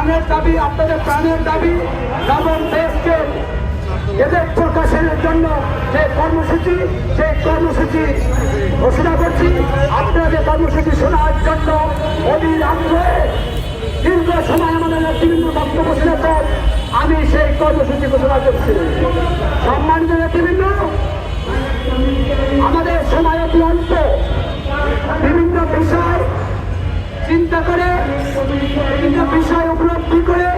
প্রাণের দাবি, আপনাদের প্রাণের দাবি নবম দেশকে গেজেট প্রকাশের জন্য যে কর্মসূচি, সেই কর্মসূচি ঘোষণা করছি। আপনাদের কর্মসূচি শোনার জন্য অধীর আগ্রহে দীর্ঘ সময় আমাদের নেতৃবৃন্দ বক্তব্য শুনেছেন। আমি সেই কর্মসূচি ঘোষণা করছি। সম্মানিত নেতৃবৃন্দ, আমাদের সময় অতি অল্প, বিভিন্ন বিষয় চিন্তা করে, বিভিন্ন বিষয় উপলব্ধি করে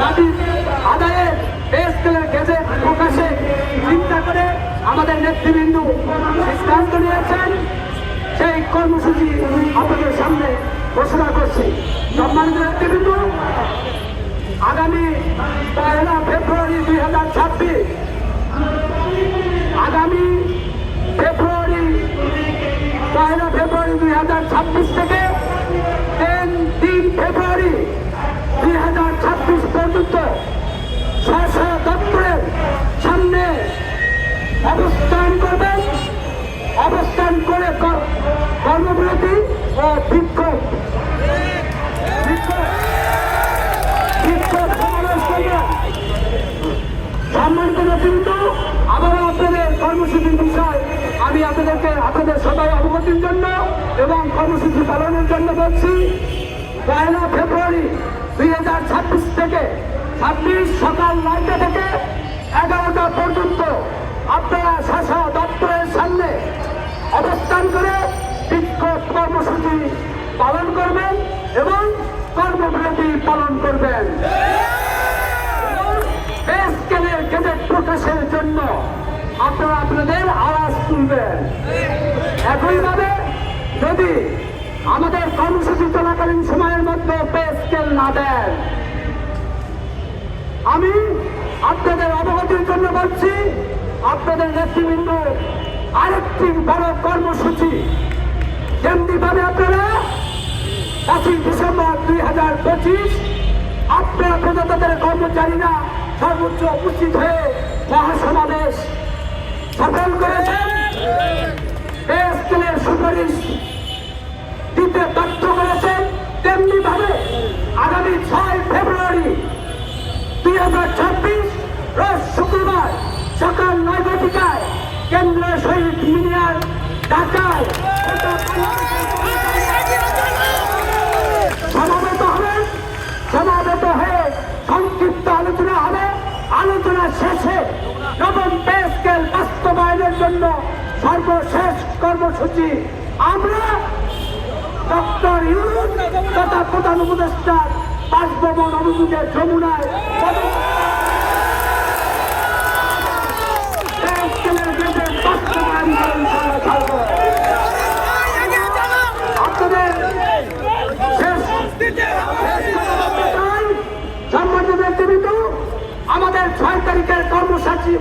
দাবি আদায়ের পে স্কেলের গেজেট প্রকাশে চিন্তা করে আমাদের নেতৃবৃন্দ সিদ্ধান্ত নিয়েছেন। সেই কর্মসূচি আপনাদের সামনে ঘোষণা করছি। সম্মানিত নেতৃবৃন্দ, আগামী 1 ফেব্রুয়ারি 2026, আগামী 1 ফেব্রুয়ারি 2026 থেকে 3 ফেব্রুয়ারি 2026 পর্যন্ত স্ব দপ্তরের সামনে অবস্থান করবেন। অবস্থান করে কর্মবিরতি ও বিক্ষোভ সমাবেশ করবেন। সম্মানিত নেতৃবৃন্দ, আবারও আপনাদের কর্মসূচির বিষয় আমি আপনাদের সবাই অবগতির জন্য এবং কর্মসূচি পালনের জন্য বলছি। 1 ফেব্রুয়ারি 2026 থেকে 26 সকাল 9টা থেকে 11টা পর্যন্ত আপনারা স্ব দপ্তরের সামনে অবস্থান করে বিক্ষোভ কর্মসূচি পালন করবেন এবং কর্মবিরতি পালন করবেন। পে স্কেলের গেজেট প্রকাশের জন্য আপনারা আপনাদের আওয়াজ তুলবেন। একইভাবে যদি আমাদের কর্মসূচি চলাকালীন সময়ের মধ্যে পে স্কেল না দেন, আমি আপনাদের অবগতির জন্য বলছি, আপনাদের নেতৃবৃন্দ আরেকটি বড় কর্মসূচি যেমনিভাবে আপনারা 5 ডিসেম্বর 2025 আপনারা প্রজাতন্ত্রের কর্মচারীরা সর্বোচ্চ উপস্থিত হয়ে মহাসমাবেশ সফল করেছেন, পে স্কেলের সুপারিশ দিতে বাধ্য করেছেন। তেমনি ভাবে আগামী 6 ফেব্রুয়ারি 2026 রোজ শুক্রবার সকাল 9টায় কেন্দ্রীয় শহীদ মিনার ঢাকায় সমাবেত হয়ে সংক্ষিপ্ত আলোচনা হবে। আলোচনা শেষে নবম পে স্কেল বাস্তবায়নের জন্য সর্বশেষ কর্মসূচি আমরা ডক্টর ইউনূস তথা প্রধান উপদেষ্টার বাসভবন অভিমুখে যমুনায় আপনাদের সম্মানিত নেতৃবৃন্দ, আমাদের 6 তারিখের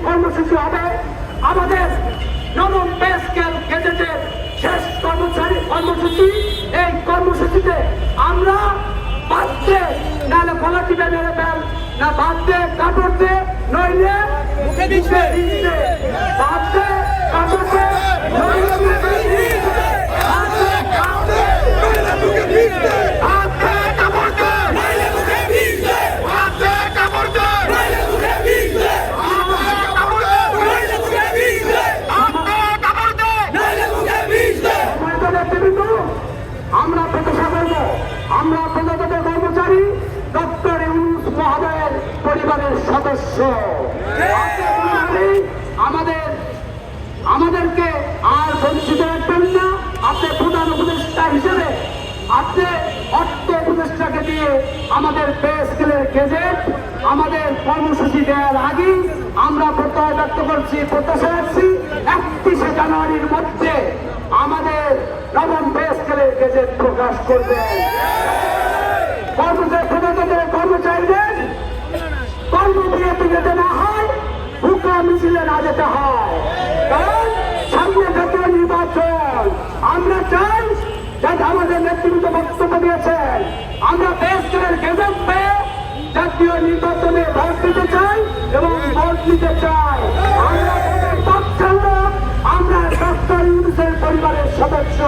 কর্মসূচি হবে আমাদের নবম পে স্কেল গেজেটের শেষ কর্মসূচি। এই কর্মসূচিতে আমরা বাদে নাহলে গলা টিপে মেরে ফেল, না বাদে কাপড় দে, নইলে মুখে দিচ্ছে বাদে কাপড় দে, নইলে মুখে দিচ্ছে আমরা প্রত্যাশা করব, আমরা প্রজাতন্ত্রের কর্মচারী ডক্টর ইউনূস মহোদয়ের পরিবারের সদস্য। আমাদেরকে আর বঞ্চিত রাখবেন না। আপনি প্রধান উপদেষ্টা হিসেবে আপনি অর্থ উপদেষ্টাকে দিয়ে আমাদের পে স্কেলের গেজেট আমাদের কর্মসূচি দেওয়ার আগে আমরা প্রত্যয় ব্যক্ত করছি, প্রত্যাশা রাখছি 31 জানুয়ারির মধ্যে আমাদের নবম পে স্কেলের গেজেট প্রকাশ করবেন। কর্মচারীদের কর্মবিরতি যেতে না হয়, হুকা মিছিলে না যেতে হয়, কারণ সামনে জাতীয় নির্বাচন। আমরা চাই যাতে আমাদের নেতৃত্ব বক্তব্য দিয়েছেন, আমরা পে স্কেলের গেজেট পেয়ে জাতীয় নির্বাচনে ভোট দিতে চাই এবং ভোট দিতে চাই। আমরা ডক্টর ইউনূসের পরিবারের সদস্য।